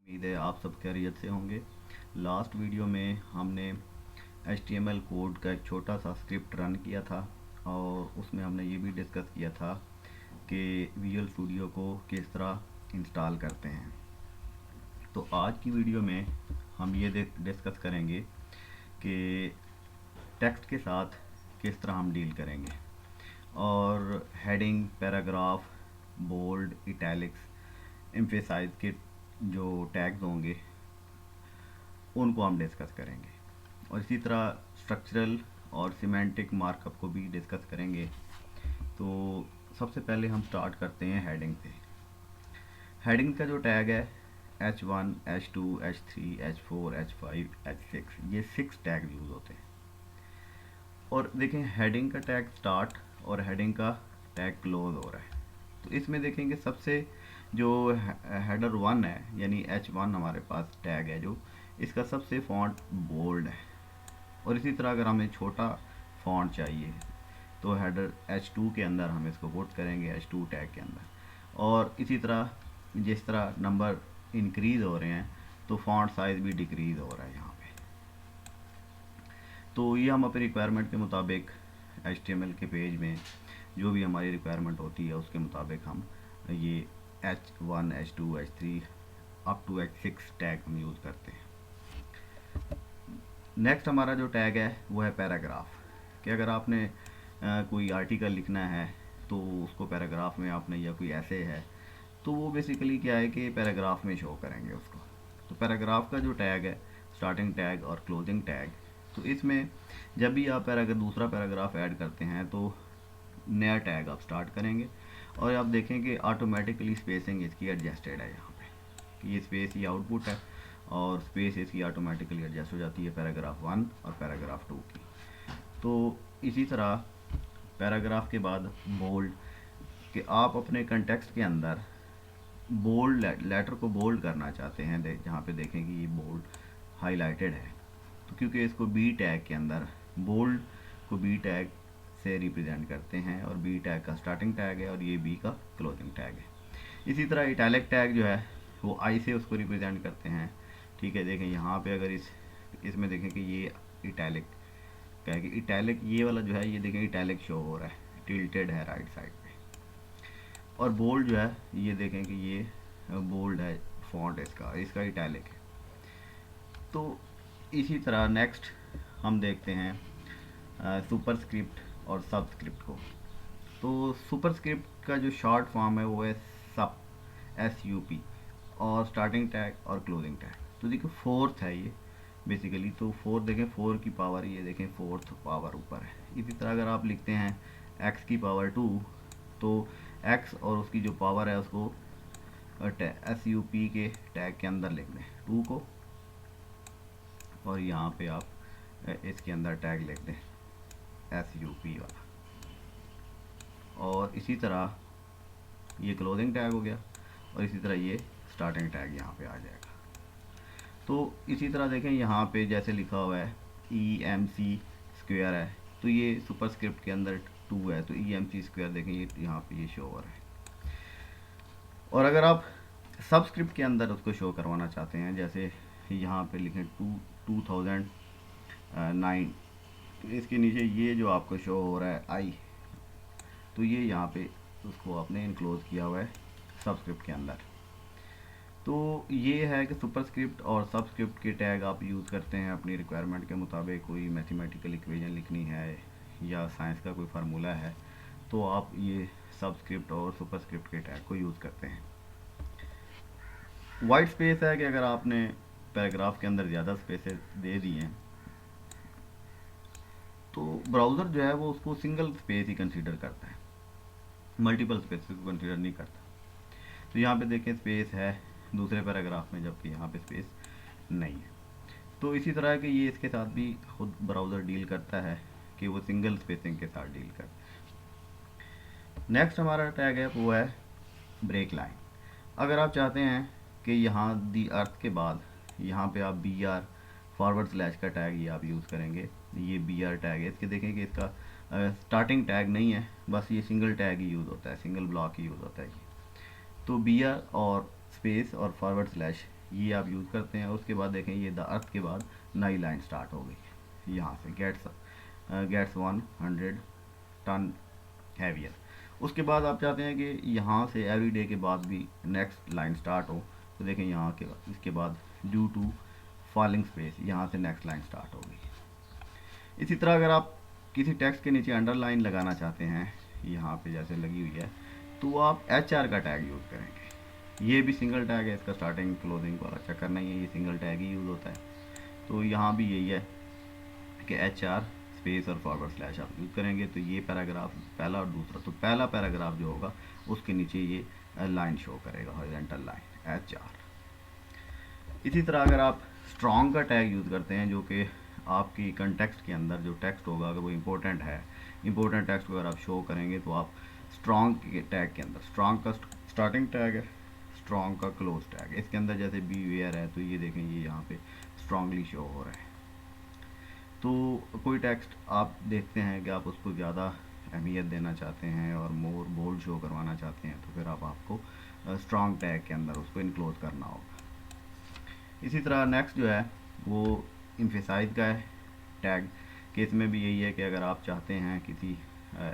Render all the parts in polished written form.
उम्मीद है आप सब खैरियत से होंगे। लास्ट वीडियो में हमने HTML कोड का एक छोटा सा स्क्रिप्ट रन किया था और उसमें हमने ये भी डिस्कस किया था कि विजुअल स्टूडियो को किस तरह इंस्टॉल करते हैं। तो आज की वीडियो में हम ये डिस्कस करेंगे कि टेक्स्ट के साथ किस तरह हम डील करेंगे और heading, paragraph, bold, italics, emphasize के जो टैग्स होंगे उनको हम डिस्कस करेंगे और इसी तरह स्ट्रक्चरल और सिमेंटिक मार्कअप को भी डिस्कस करेंगे। तो सबसे पहले हम स्टार्ट करते हैं हेडिंग से। हेडिंग का जो टैग है H1, H2, H3, H4, H5, H6, ये 6 टैग यूज़ होते हैं। और देखें हेडिंग का टैग स्टार्ट और हेडिंग का टैग क्लोज हो रहा है। तो इसमें देखेंगे सबसे जो हेडर 1 है यानी H1 हमारे पास टैग है, जो इसका सबसे फॉन्ट बोल्ड है। और इसी तरह अगर हमें छोटा फॉन्ट चाहिए तो हेडर H2 के अंदर हम इसको पुट करेंगे, H2 टैग के अंदर। और इसी तरह जिस तरह नंबर इंक्रीज़ हो रहे हैं तो फॉन्ट साइज़ भी डिक्रीज़ हो रहा है यहाँ पे। तो ये हम अपनी रिक्वायरमेंट के मुताबिक HTML के पेज में जो भी हमारी रिक्वायरमेंट होती है उसके मुताबिक हम ये H1, H2, H3 up to H6 tag हम यूज़ करते हैं। नेक्स्ट हमारा जो टैग है वो है पैराग्राफ। कि अगर आपने कोई आर्टिकल लिखना है तो उसको पैराग्राफ में आपने, या कोई ऐसे है तो वो बेसिकली क्या है कि पैराग्राफ में शो करेंगे उसको। तो पैराग्राफ का जो टैग है, स्टार्टिंग टैग और क्लोजिंग टैग, तो इसमें जब भी आप दूसरा पैराग्राफ ऐड करते हैं तो नया टैग आप स्टार्ट करेंगे और आप देखेंगे ऑटोमेटिकली स्पेसिंग इसकी एडजस्टेड है यहाँ पे कि ये स्पेस ही आउटपुट है और स्पेस इसकी ऑटोमेटिकली एडजस्ट हो जाती है पैराग्राफ 1 और पैराग्राफ 2 की। तो इसी तरह पैराग्राफ के बाद बोल्ड, कि आप अपने कंटेक्स्ट के अंदर बोल्ड लेटर को बोल्ड करना चाहते हैं, जहाँ पे देखें कि ये बोल्ड हाईलाइटेड है, तो क्योंकि इसको बी टैग के अंदर, बोल्ड को बी टैग से रिप्रेजेंट करते हैं और बी टैग का स्टार्टिंग टैग है और ये बी का क्लोजिंग टैग है। इसी तरह इटैलिक टैग जो है वो आई से उसको रिप्रेजेंट करते हैं। ठीक है, देखें यहाँ पे अगर इसमें देखें कि ये इटैलिक क्या है कि इटैलिक ये वाला जो है, ये देखें इटैलिक शो हो रहा है, टिल्टेड है राइट साइड पे। और बोल्ड जो है ये देखें कि ये बोल्ड है, फॉन्ट इसका इटैलिक है। तो इसी तरह नेक्स्ट हम देखते हैं सुपरस्क्रिप्ट और सबस्क्रिप्ट को। तो सुपरस्क्रिप्ट का जो शॉर्ट फॉर्म है वो है सब, SUP, और स्टार्टिंग टैग और क्लोजिंग टैग। तो देखिए फोर्थ है ये बेसिकली, तो फोर्थ देखें, 4 की पावर, ये देखें फोर्थ पावर ऊपर है। इसी तरह अगर आप लिखते हैं x की पावर 2 तो x और उसकी जो पावर है उसको SUP के टैग के अंदर लिख दें 2 को, और यहाँ पे आप इसके अंदर टैग लिख दें SUP वाला। और इसी तरह ये क्लोजिंग टैग हो गया और इसी तरह ये स्टार्टिंग टैग यहाँ पे आ जाएगा। तो इसी तरह देखें यहाँ पे जैसे लिखा हुआ है EMC स्क्वायर है, तो ये सुपरस्क्रिप्ट के अंदर 2 है, तो EMC स्क्वायर देखें ये यहाँ पे ये शो हो रहा है। और अगर आप सबस्क्रिप्ट के अंदर उसको शो करवाना चाहते हैं, जैसे यहाँ पे लिखें 2009, तो इसके नीचे ये जो आपको शो हो रहा है I, तो ये यहाँ पे उसको आपने इनक्लोज किया हुआ है सबस्क्रिप्ट के अंदर। तो ये है कि सुपरस्क्रिप्ट और सबस्क्रिप्ट के टैग आप यूज़ करते हैं अपनी रिक्वायरमेंट के मुताबिक। कोई मैथमेटिकल इक्वेशन लिखनी है या साइंस का कोई फार्मूला है तो आप ये सबस्क्रिप्ट और सुपरस्क्रिप्ट के टैग को यूज़ करते हैं। वाइट स्पेस है कि अगर आपने पैराग्राफ के अंदर ज़्यादा स्पेसेस दे दिए हैं तो ब्राउज़र जो है वो उसको सिंगल स्पेस ही कंसीडर करता है, मल्टीपल स्पेस को कंसीडर नहीं करता। तो यहाँ पे देखें स्पेस है दूसरे पैराग्राफ में, जबकि यहाँ पे स्पेस नहीं है। तो इसी तरह के ये इसके साथ भी खुद ब्राउज़र डील करता है कि वो सिंगल स्पेसिंग के साथ डील करता है। नेक्स्ट हमारा टैग है वो है ब्रेक लाइन। अगर आप चाहते हैं कि यहाँ दी अर्थ के बाद यहाँ पे आप BR फॉरवर्ड स्लैश का टैग ये आप यूज़ करेंगे, ये BR टैग है। इसके देखें कि इसका स्टार्टिंग टैग नहीं है, बस ये सिंगल टैग ही यूज़ होता है, सिंगल ब्लॉक ही यूज़ होता है ये। तो BR और स्पेस और फॉरवर्ड स्लैश ये आप यूज़ करते हैं। उसके बाद देखें ये द अर्थ के बाद नई लाइन स्टार्ट हो गई यहाँ से, गेट्स 100 टन हैवियर। उसके बाद आप चाहते हैं कि यहाँ से एवरी डे के बाद भी नेक्स्ट लाइन स्टार्ट हो, तो देखें यहाँ के बाद इसके बाद ड्यू टू फॉलिंग स्पेस यहाँ से नेक्स्ट लाइन स्टार्ट हो गई। इसी तरह अगर आप किसी टेक्स्ट के नीचे अंडरलाइन लगाना चाहते हैं, यहाँ पे जैसे लगी हुई है, तो आप HR का टैग यूज़ करेंगे। ये भी सिंगल टैग है, इसका स्टार्टिंग क्लोजिंग वाला चक्कर नहीं है, ये सिंगल टैग ही यूज़ होता है। तो यहाँ भी यही है कि HR स्पेस और फॉरवर्ड स्लैश आप यूज़ करेंगे, तो ये पैराग्राफ पहला और दूसरा, तो पहला पैराग्राफ जो होगा उसके नीचे ये लाइन शो करेगा, हॉरिजॉन्टल लाइन HR। इसी तरह अगर आप स्ट्रॉन्ग का टैग यूज़ करते हैं, जो कि आपकी कंटेक्स्ट के अंदर जो टेक्स्ट होगा अगर वो इम्पोर्टेंट है, इम्पोर्टेंट टेक्स्ट को अगर आप शो करेंगे तो आप स्ट्रॉन्ग के टैग के अंदर, स्ट्रॉन्ग का स्टार्टिंग टैग है, स्ट्रॉन्ग का क्लोज टैग है, इसके अंदर जैसे बी वेयर है, तो ये देखें ये यहाँ पे स्ट्रांगली शो हो रहा है। तो कोई टेक्स्ट आप देखते हैं कि आप उसको ज़्यादा अहमियत देना चाहते हैं और मोर बोल्ड शो करवाना चाहते हैं, तो फिर आपको स्ट्रॉन्ग टैग के अंदर उसको इनक्लोज करना होगा। इसी तरह नेक्स्ट जो है वो एम्फेसाइज का है टैग, कि इसमें भी यही है कि अगर आप चाहते हैं किसी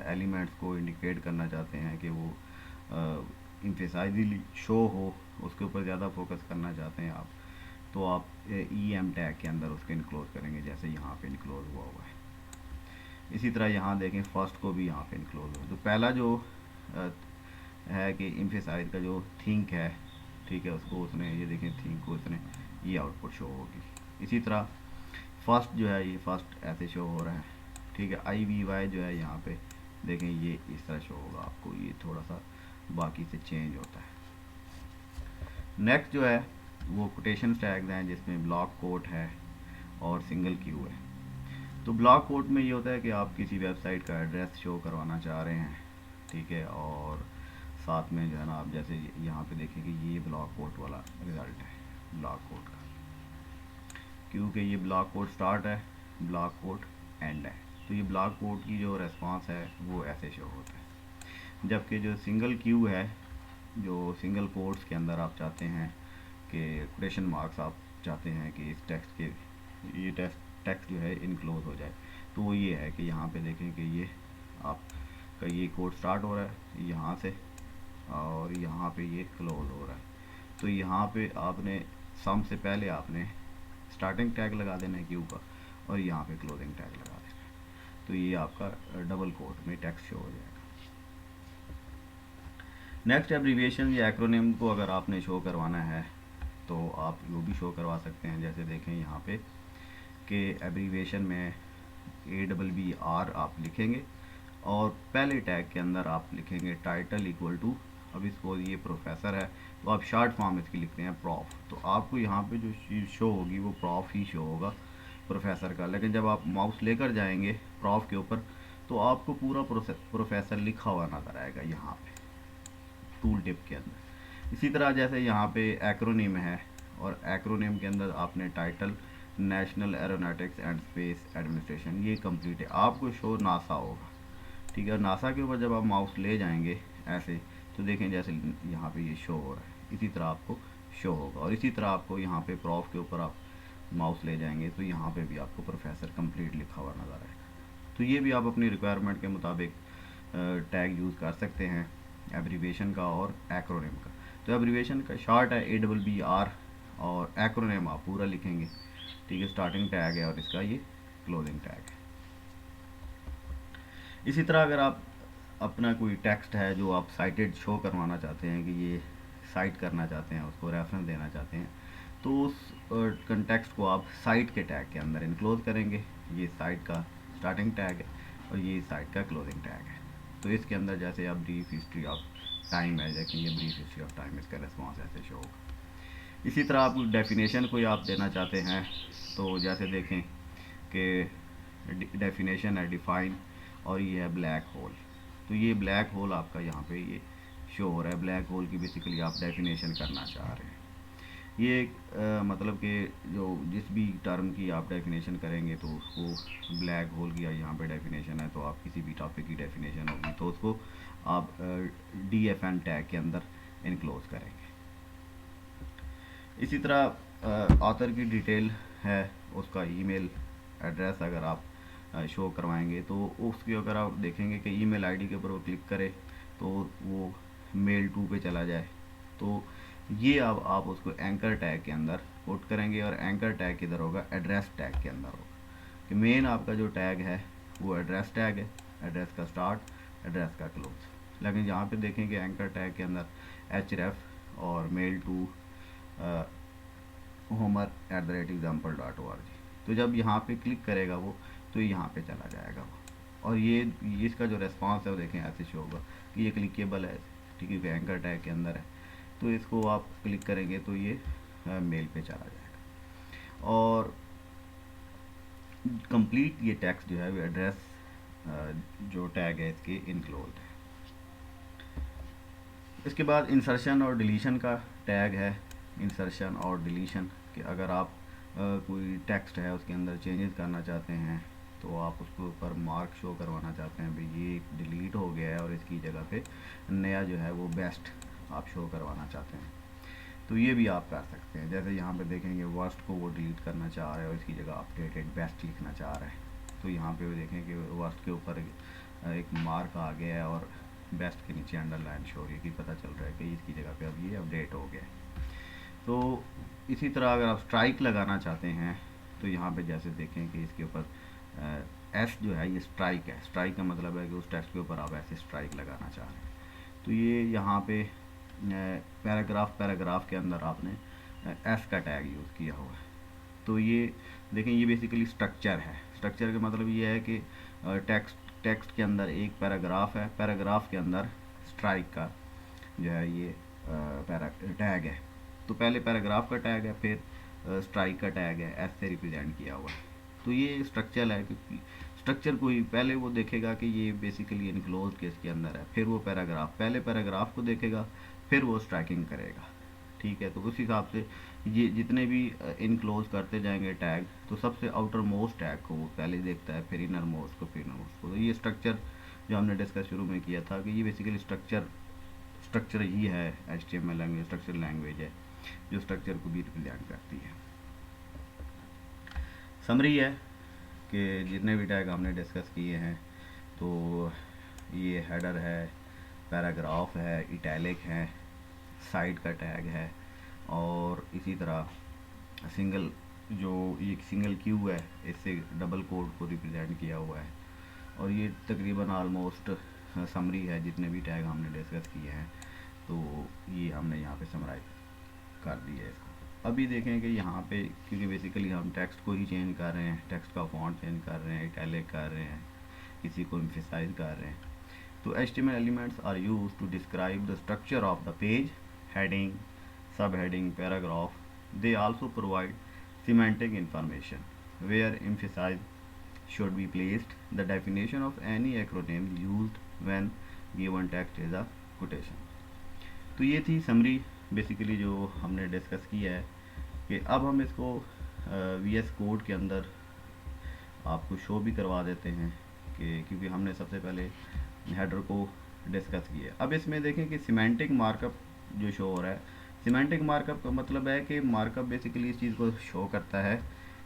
एलिमेंट्स को इंडिकेट करना चाहते हैं कि वो एम्फेसाइजली शो हो, उसके ऊपर ज़्यादा फोकस करना चाहते हैं आप, तो आप EM टैग के अंदर उसको इनक्लोज करेंगे, जैसे यहाँ पे इनक्लोज हुआ है। इसी तरह यहाँ देखें फर्स्ट को भी यहाँ पे इनक्लोज हुआ, तो पहला जो है कि एम्फेसाइज का जो थिंक है, ठीक है, उसको उसने ये देखें थिंक को उसने ये आउटपुट शो होगी। इसी तरह फर्स्ट जो है ये फर्स्ट ऐसे शो हो रहा है, ठीक है। IVY जो है यहाँ पे देखें ये इस तरह शो होगा आपको, ये थोड़ा सा बाकी से चेंज होता है। नेक्स्ट जो है वो कोटेशन टैग्स हैं, जिसमें ब्लॉक कोट है और सिंगल क्यू है। तो ब्लॉक कोट में ये होता है कि आप किसी वेबसाइट का एड्रेस शो करवाना चाह रहे हैं, ठीक है, और साथ में जो है ना आप जैसे यहाँ पे देखें कि ये ब्लॉक कोट वाला रिज़ल्ट है ब्लॉक कोट का, क्योंकि ये ब्लॉक कोट स्टार्ट है, ब्लॉक कोट एंड है, तो ये ब्लॉक कोट की जो रेस्पॉन्स है वो ऐसे शो होता है। जबकि जो सिंगल क्यू है, जो सिंगल कोट्स के अंदर आप चाहते हैं कि कोटेशन मार्क्स आप चाहते हैं कि इस टेक्स्ट के ये टेक्स्ट जो है इनक्लोज हो जाए, तो वो ये है कि यहाँ पे देखें कि ये आपका ये कोड स्टार्ट हो रहा है यहाँ से और यहाँ पे ये क्लोज हो रहा है, तो यहाँ पे आपने सम से पहले आपने स्टार्टिंग टैग लगा देना है क्यू का और यहाँ पे क्लोजिंग टैग लगा देना है, तो ये आपका डबल कोट में टेक्स्ट शो हो जाएगा। नेक्स्ट एब्रीविएशन या एक्रोनिम को अगर आपने शो करवाना है तो आप वो भी शो करवा सकते हैं। जैसे देखें यहाँ पे कि एब्रीविएशन में ABBR आप लिखेंगे और पहले टैग के अंदर आप लिखेंगे टाइटल इक्वल टू, अब इसको ये प्रोफेसर है तो आप शॉर्ट फॉर्म इसकी लिखते हैं प्रोफ, तो आपको यहाँ पे जो चीज़ शो होगी वो प्रोफ ही शो होगा प्रोफेसर का। लेकिन जब आप माउस लेकर जाएंगे प्रोफ के ऊपर तो आपको पूरा प्रोफेसर लिखा हुआ नज़र आएगा यहाँ पे टूल टिप के अंदर। इसी तरह जैसे यहाँ पे एक्रोनिम है और एक्रोनिम के अंदर आपने title national aeronautics and space administration ये कंप्लीट है, आपको शो नासा होगा, ठीक है। नासा के ऊपर जब आप माउस ले जाएंगे ऐसे तो देखें जैसे यहाँ पे ये शो हो रहा है, इसी तरह आपको शो होगा। और इसी तरह आपको यहाँ पे प्रोफ के ऊपर आप माउस ले जाएंगे तो यहाँ पे भी आपको प्रोफेसर कंप्लीट लिखा हुआ नज़र आएगा। तो ये भी आप अपनी रिक्वायरमेंट के मुताबिक टैग यूज़ कर सकते हैं एब्रीविएशन का और एक्रोनिम का। तो एब्रीविएशन का शॉर्ट है ABBR और एक्रोनिम आप पूरा लिखेंगे, ठीक है, स्टार्टिंग टैग है और इसका ये क्लोजिंग टैग है। इसी तरह अगर आप अपना कोई टेक्स्ट है जो आप साइटेड शो करवाना चाहते हैं कि ये साइट करना चाहते हैं, उसको रेफरेंस देना चाहते हैं, तो उस कंटेक्स्ट को आप साइट के टैग के अंदर इनक्लोज करेंगे। ये साइट का स्टार्टिंग टैग है और ये साइट का क्लोजिंग टैग है। तो इसके अंदर जैसे आप ब्रीफ हिस्ट्री ऑफ टाइम है, जैसे ये ब्रीफ हिस्ट्री ऑफ टाइम, इसका रिस्पॉन्स ऐसे शो होगा। इसी तरह आप डेफिनेशन कोई आप देना चाहते हैं तो जैसे देखें कि डेफिनेशन है डिफाइन और ये है ब्लैक होल, तो ये ब्लैक होल आपका यहाँ पे ये शो हो रहा है। ब्लैक होल की बेसिकली आप डेफिनेशन करना चाह रहे हैं। ये मतलब कि जो जिस भी टर्म की आप डेफिनेशन करेंगे तो उसको ब्लैक होल की यहाँ पे डेफिनेशन है, तो आप किसी भी टॉपिक की डेफिनेशन होगी तो उसको आप DFN टैग के अंदर इनक्लोज करेंगे। इसी तरह ऑथर की डिटेल है, उसका ईमेल एड्रेस अगर आप शो करवाएंगे तो उसकी अगर आप देखेंगे कि ईमेल आईडी के ऊपर वो क्लिक करे तो वो मेल टू पे चला जाए। तो ये अब आप उसको एंकर टैग के अंदर पुट करेंगे, और एंकर टैग किधर होगा, एड्रेस टैग के अंदर होगा। कि मेन आपका जो टैग है वो एड्रेस टैग है, एड्रेस का स्टार्ट, एड्रेस का क्लोज। लेकिन यहाँ पे देखेंगे एंकर टैग के अंदर href और मेल टू homer@example.org। तो जब यहाँ पे क्लिक करेगा वो, तो यहाँ पे चला जाएगा वो। और ये इसका जो रेस्पॉन्स है वो देखें ऐसे शो होगा कि ये क्लिकेबल है, ठीक है, क्योंकि एंकर टैग के अंदर है। तो इसको आप क्लिक करेंगे तो ये मेल पे चला जाएगा। और कंप्लीट ये टेक्स्ट जो है वो एड्रेस जो टैग है इसके इनक्लोज है। इसके बाद इंसर्शन और डिलीशन का टैग है। इंसर्शन और डिलीशन कि अगर आप कोई टेक्स्ट है उसके अंदर चेंजेस करना चाहते हैं, तो आप उसके ऊपर मार्क शो करवाना चाहते हैं भाई ये डिलीट हो गया है और इसकी जगह पे नया जो है वो बेस्ट आप शो करवाना चाहते हैं, तो ये भी आप कर सकते हैं। जैसे यहाँ पे देखेंगे वर्स्ट को वो डिलीट करना चाह रहे हैं और इसकी जगह अपडेटेड बेस्ट लिखना चाह रहे हैं, तो यहाँ पे वो देखेंगे वर्स्ट के ऊपर एक मार्क आ गया है और बेस्ट के नीचे अंडरलाइन शो हो रही है कि पता चल रहा है कि इसकी जगह पे अब ये अपडेट हो गया है। तो इसी तरह अगर आप स्ट्राइक लगाना चाहते हैं तो यहाँ पे जैसे देखें कि इसके ऊपर एस जो है ये स्ट्राइक है। स्ट्राइक का मतलब है कि उस टेक्स्ट के ऊपर आप ऐसे स्ट्राइक लगाना चाह रहे हैं। तो ये यहाँ पे पैराग्राफ के अंदर आपने एस का टैग यूज़ किया हुआ है। तो ये देखें ये बेसिकली स्ट्रक्चर है। स्ट्रक्चर का मतलब ये है कि टेक्स्ट के अंदर एक पैराग्राफ है, पैराग्राफ के अंदर स्ट्राइक का जो है ये टैग है। तो पहले पैराग्राफ का टैग है, फिर स्ट्राइक का टैग है, एस से रिप्रेजेंट किया हुआ है। तो ये स्ट्रक्चर है, क्योंकि स्ट्रक्चर को ही पहले वो देखेगा कि ये बेसिकली इनक्लोज केस के अंदर है, फिर वो पैराग्राफ पहले पैराग्राफ को देखेगा, फिर वो स्ट्राइकिंग करेगा, ठीक है। तो उस हिसाब से ये जितने भी इनक्लोज करते जाएंगे टैग, तो सबसे आउटर मोस्ट टैग को वो पहले देखता है, फिर इनर मोस्ट को, फिर इनर मोस्ट को। तो ये स्ट्रक्चर जो हमने डिस्कस शुरू में किया था कि ये बेसिकली स्ट्रक्चर ही है। HTML लैंग्वेज स्ट्रक्चर लैंग्वेज है जो स्ट्रक्चर को भी रिप्रेजेंट करती है। समरी है कि जितने भी टैग हमने डिस्कस किए हैं, तो ये हेडर है, पैराग्राफ है, इटैलिक है, साइड का टैग है, और इसी तरह सिंगल जो ये सिंगल क्यू है इससे डबल कोड को रिप्रेजेंट किया हुआ है। और ये तकरीबन ऑलमोस्ट समरी है जितने भी टैग हमने डिस्कस किए हैं, तो ये हमने यहाँ पे समराइज कर दिया है इसको। अभी देखें कि यहाँ पे क्योंकि बेसिकली हम टेक्स्ट को ही चेंज कर रहे हैं, टेक्स्ट का फॉन्ट चेंज कर रहे हैं, इटैलिक कर रहे हैं, किसी को एम्फसाइज कर रहे हैं। तो HTML elements are used to describe the structure of the page, heading, sub heading, paragraph. They also provide semantic information where emphasis should be placed. The definition of any acronym used when given text is a quotation. तो ये थी summary basically जो हमने discuss किया है कि अब हम इसको VS कोड के अंदर आपको शो भी करवा देते हैं कि क्योंकि हमने सबसे पहले हेडर को डिस्कस किया। अब इसमें देखें कि सिमेंटिक मार्कअप जो शो हो रहा है, सिमेंटिक मार्कअप का मतलब है कि मार्कअप बेसिकली इस चीज़ को शो करता है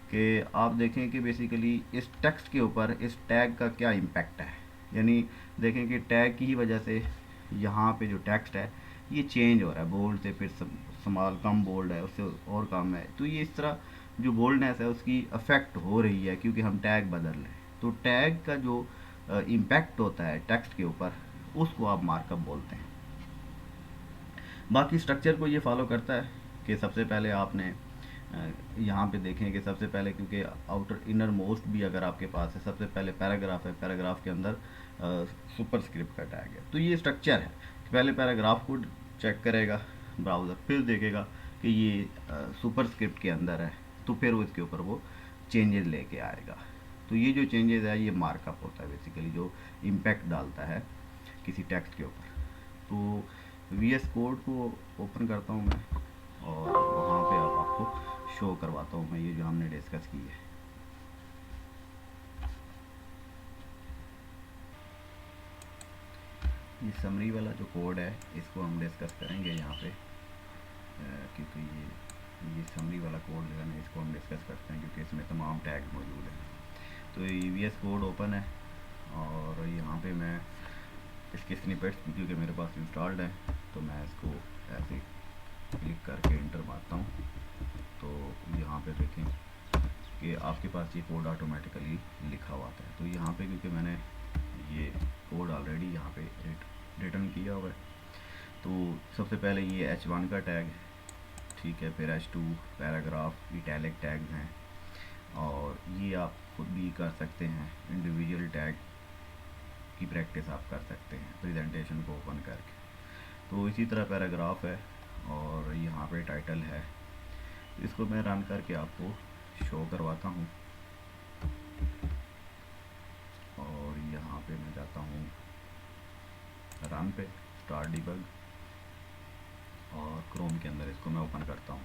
कि आप देखें कि बेसिकली इस टेक्स्ट के ऊपर इस टैग का क्या इम्पैक्ट है। यानी देखें कि टैग की ही वजह से यहाँ पे जो टेक्स्ट है ये चेंज हो रहा है, बोल्ड से फिर स्मॉल, कम बोल्ड है, उससे और कम है। तो ये इस तरह जो बोल्डनेस है उसकी अफेक्ट हो रही है क्योंकि हम टैग बदल रहे हैं। तो टैग का जो इम्पैक्ट होता है टेक्स्ट के ऊपर, उसको आप मार्कअप बोलते हैं। बाकी स्ट्रक्चर को ये फॉलो करता है कि सबसे पहले आपने यहाँ पे देखें कि सबसे पहले क्योंकि आउटर इनर मोस्ट भी अगर आपके पास है, सबसे पहले पैराग्राफ है, पैराग्राफ के अंदर सुपरस्क्रिप्ट का टैग है। तो ये स्ट्रक्चर है कि पहले पैराग्राफ को चेक करेगा ब्राउज़र, फिर देखेगा कि ये सुपरस्क्रिप्ट के अंदर है, तो फिर वो इसके ऊपर वो चेंजेस लेके आएगा। तो ये जो चेंजेस है ये मार्कअप होता है बेसिकली, जो इम्पैक्ट डालता है किसी टेक्स्ट के ऊपर। तो VS कोड को ओपन करता हूँ मैं और वहाँ पे अब आपको शो करवाता हूँ मैं ये जो हमने डिस्कस की है। ये समरी वाला जो कोड है इसको हम डिस्कस करेंगे यहाँ पे, क्योंकि ये तमाम टैग मौजूद हैं। तो ये EVS कोड ओपन है और यहाँ पे मैं इसके स्निपेट्स क्योंकि मेरे पास इंस्टॉल्ड है तो मैं इसको ऐसे क्लिक करके इंटर मारता हूँ। तो यहाँ पे देखें कि आपके पास ये कोड ऑटोमेटिकली लिखा हुआ आता है। तो यहाँ पे क्योंकि मैंने ये कोड ऑलरेडी यहाँ पे रिटर्न किया हुआ है, तो सबसे पहले ये H1 का टैग है, ठीक है। फिर H2 पैराग्राफ इटैलिक टैग्स हैं और ये आप खुद भी कर सकते हैं। इंडिविजुअल टैग की प्रैक्टिस आप कर सकते हैं प्रेजेंटेशन को ओपन करके। तो इसी तरह पैराग्राफ है और यहाँ पे टाइटल है। इसको मैं रन करके आपको शो करवाता हूँ और यहाँ पे मैं जाता हूँ रन पे, स्टार्ट डिबग, और क्रोम के अंदर इसको मैं ओपन करता हूँ।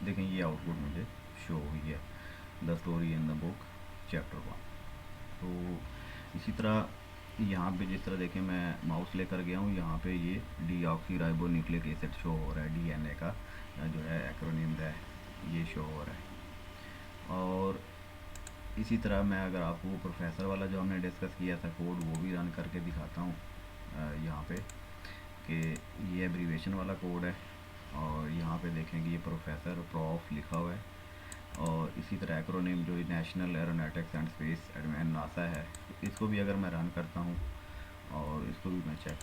देखें ये आउटपुट मुझे शो हुई है, the story in the book chapter 1। तो इसी तरह यहाँ पे जिस तरह देखें मैं माउस लेकर गया हूँ, यहाँ पे ये डीऑक्सीराइबोन्यूक्लिक एसिड शो हो रहा है, DNA का जो है एक्रोनिम है ये शो हो रहा है। और इसी तरह मैं अगर आपको प्रोफेसर वाला जो हमने डिस्कस किया था कोड वो भी रन करके दिखाता हूँ यहाँ पे कि ये एब्रीवेशन वाला कोड है और यहाँ पे देखेंगे ये प्रोफेसर प्रॉफ लिखा हुआ है। और इसी तरह एक्रोनिम जो national aeronautics and space admin NASA है, इसको भी अगर मैं रन करता हूँ और इसको भी मैं चेक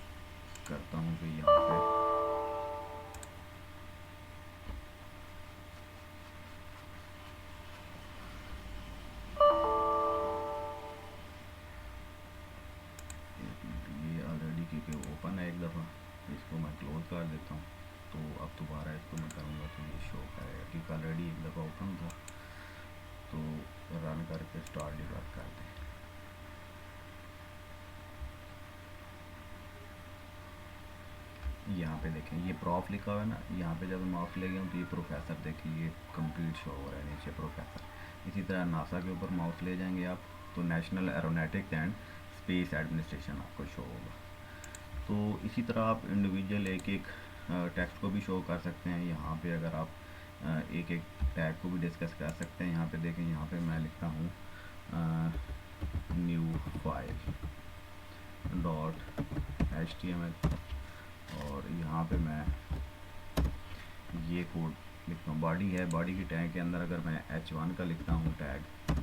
करता हूँ कि यहाँ पे ये ऑलरेडी क्योंकि ओपन है एक दफ़ा, इसको मैं क्लोज कर देता हूँ। तो अब दोबारा इसको मैं करूँगा तो ये शो करेगा क्योंकि ऑलरेडी एक दफ़ा ओपन था। तो रन करके स्टार्ट डिबग कर दें। यहाँ पे देखें ये प्रॉफ लिखा हुआ है ना, यहाँ पे जब माउस ले गया हूँ तो ये प्रोफेसर देखिए ये कंप्लीट शो हो रहा है नीचे प्रोफेसर। इसी तरह नासा के ऊपर माउस ले जाएंगे आप तो national aeronautics and space administration आपको शो होगा। तो इसी तरह आप इंडिविजुअल एक एक टेक्स्ट को भी शो कर सकते हैं। यहाँ पे अगर आप एक एक टैग को भी डिस्कस कर सकते हैं। यहाँ पे देखें, यहाँ पे मैं लिखता हूँ न्यू फाइल .html और यहाँ पे मैं ये कोड लिखता हूँ। बॉडी है, बॉडी की टैग के अंदर अगर मैं H1 का लिखता हूँ टैग,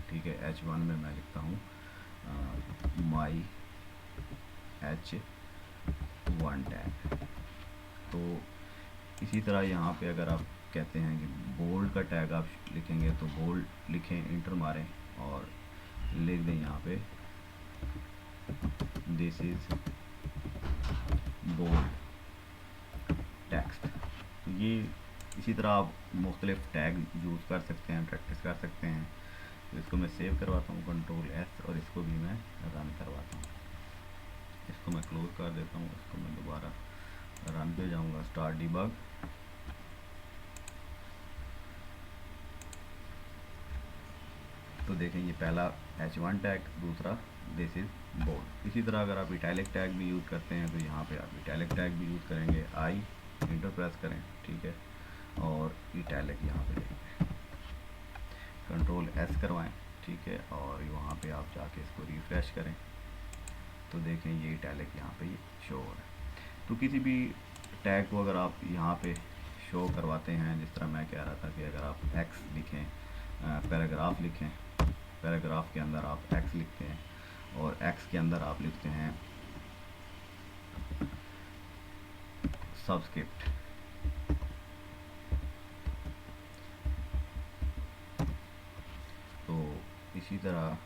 ठीक है, H1 में मैं लिखता हूँ माई H1 टैग। तो इसी तरह यहाँ पे अगर आप कहते हैं कि बोल्ड का टैग आप लिखेंगे तो बोल्ड लिखें, इंटर मारें और लिख दें यहाँ पे दिस इज़ बोल्ड टेक्स्ट। तो ये इसी तरह आप मुख्तलिफ टैग यूज़ कर सकते हैं, प्रैक्टिस कर सकते हैं। तो इसको मैं सेव करवाता हूँ Ctrl+S और इसको भी मैं रन करवाता हूँ। इसको मैं क्लोज कर देता हूँ, इसको मैं दोबारा रन पे जाऊँगा, स्टार्ट डिबग। तो देखें ये पहला H1 टैग, दूसरा दिस इज़ बोल्ड। इसी तरह अगर आप इटैलिक टैग भी यूज़ करते हैं तो यहाँ पे आप इटैलिक टैग भी यूज़ करेंगे, आई इंटर प्रेस करें, ठीक है, और इटैलिक यहाँ पे लिखें, Ctrl+S करवाएं, ठीक है, और वहाँ पे आप जाके इसको रिफ़्रेश करें तो देखें ये इटैलिक यहाँ पे शो हो रहा है। तो किसी भी टैग को अगर आप यहाँ पे शो करवाते हैं, जिस तरह मैं कह रहा था कि अगर आप X लिखें, पैराग्राफ लिखें, पैराग्राफ के अंदर आप X लिखते हैं और X के अंदर आप लिखते हैं सबस्क्रिप्ट, तो इसी तरह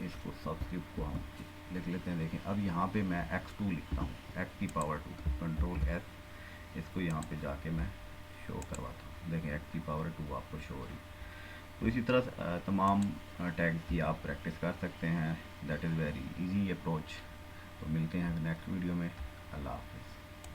इसको सबस्क्रिप्ट को हम लिख लेते हैं। देखें अब यहाँ पे मैं x2 लिखता हूँ, x की पावर 2, Ctrl+S, इसको यहाँ पे जाके मैं शो करवाता हूँ। देखें x की पावर 2 आपको शो हो रही। तो इसी तरह तमाम टैग्स की आप प्रैक्टिस कर सकते हैं। That is very easy approach. तो मिलते हैं नेक्स्ट वीडियो में। अल्लाह हाफ़िज़।